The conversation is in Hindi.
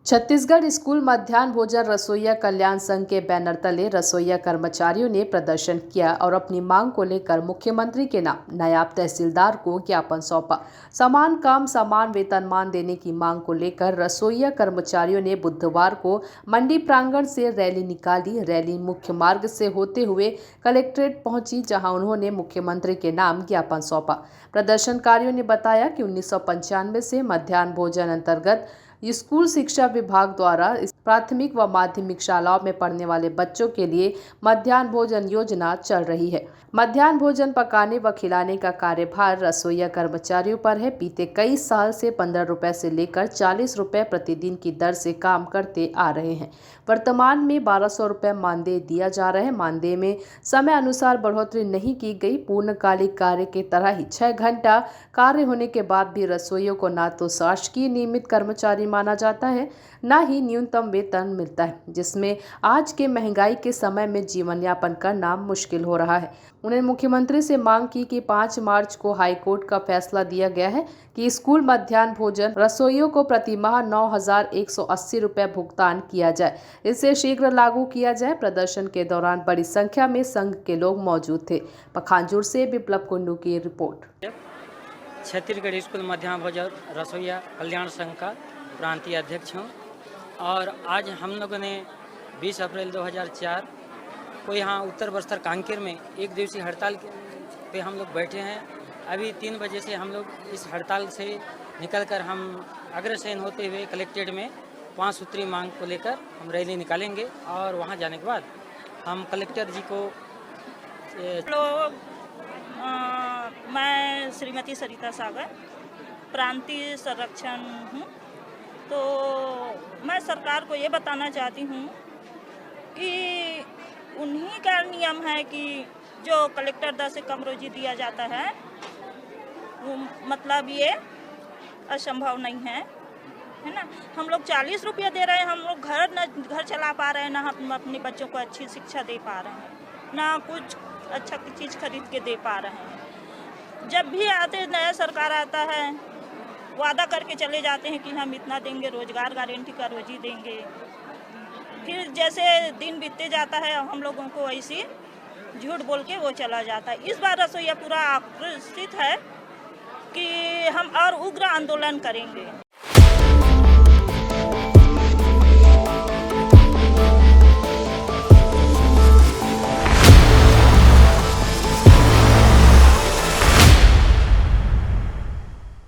छत्तीसगढ़ स्कूल मध्याह्न भोजन रसोइया कल्याण संघ के बैनर तले रसोइया कर्मचारियों ने प्रदर्शन किया और अपनी मांग को लेकर मुख्यमंत्री के नाम नायब तहसीलदार को ज्ञापन सौंपा। समान काम समान वेतनमान देने की मांग को लेकर रसोइया कर्मचारियों ने बुधवार को मंडी प्रांगण से रैली निकाली। रैली मुख्य मार्ग से होते हुए कलेक्ट्रेट पहुंची, जहां उन्होंने मुख्यमंत्री के नाम ज्ञापन सौंपा। प्रदर्शनकारियों ने बताया कि 1995 से मध्याह्न भोजन अंतर्गत स्कूल शिक्षा विभाग द्वारा प्राथमिक व माध्यमिक शालाओं में पढ़ने वाले बच्चों के लिए मध्याह्न भोजन योजना चल रही है। मध्याह्न भोजन पकाने व खिलाने का कार्यभार रसोइया कर्मचारियों पर है। बीते कई साल से 15 रुपए से लेकर 40 रुपए प्रतिदिन की दर से काम करते आ रहे हैं। वर्तमान में 1200 रुपए मानदेय दिया जा रहा है। मानदेय में समय अनुसार बढ़ोतरी नहीं की गई। पूर्णकालिक कार्य के तरह ही 6 घंटा कार्य होने के बाद भी रसोइयों को न तो शासकीय नियमित कर्मचारी माना जाता है, न ही न्यूनतम वेतन मिलता है, जिसमें आज के महंगाई के समय में जीवन यापन करना मुश्किल हो रहा है। उन्होंने मुख्यमंत्री से मांग की कि 5 मार्च को हाईकोर्ट का फैसला दिया गया है कि स्कूल मध्याह्न भोजन रसोइयों को प्रतिमाह 9,180 रुपए भुगतान किया जाए, इसे शीघ्र लागू किया जाए। प्रदर्शन के दौरान बड़ी संख्या में संघ के लोग मौजूद थे। पखांजूर से विप्लव कुंडू की रिपोर्ट। छत्तीसगढ़ स्कूल मध्याह्न भोजन रसोइया कल्याण संघ का प्रांतीय अध्यक्ष हूँ और आज हम लोगों ने 20 अप्रैल 2004 को यहाँ उत्तर बस्तर कांकेर में एक दिवसीय हड़ताल पे हम लोग बैठे हैं। अभी 3 बजे से हम लोग इस हड़ताल से निकलकर हम अग्रसेन होते हुए कलेक्ट्रेट में 5 सूत्री मांग को लेकर हम रैली निकालेंगे और वहाँ जाने के बाद हम कलेक्टर जी को मैं श्रीमती सरिता सागर प्रांतीय संरक्षण हूँ। तो मैं सरकार को ये बताना चाहती हूँ कि उन्हीं का नियम है कि जो कलेक्टर दर से कम रोजी दिया जाता है, वो मतलब ये असंभव नहीं है ना। हम लोग 40 रुपया दे रहे हैं, हम लोग घर चला पा रहे हैं, ना हम अपने बच्चों को अच्छी शिक्षा दे पा रहे हैं, ना कुछ अच्छा चीज़ खरीद के दे पा रहे हैं। जब भी आते नया सरकार आता है, वादा करके चले जाते हैं कि हम इतना देंगे, रोजगार गारंटी का रोजी देंगे। फिर जैसे दिन बीतते जाता है हम लोगों को ऐसी झूठ बोल के वो चला जाता है। इस बार रसोइया पूरा आक्रोशित है कि हम और उग्र आंदोलन करेंगे।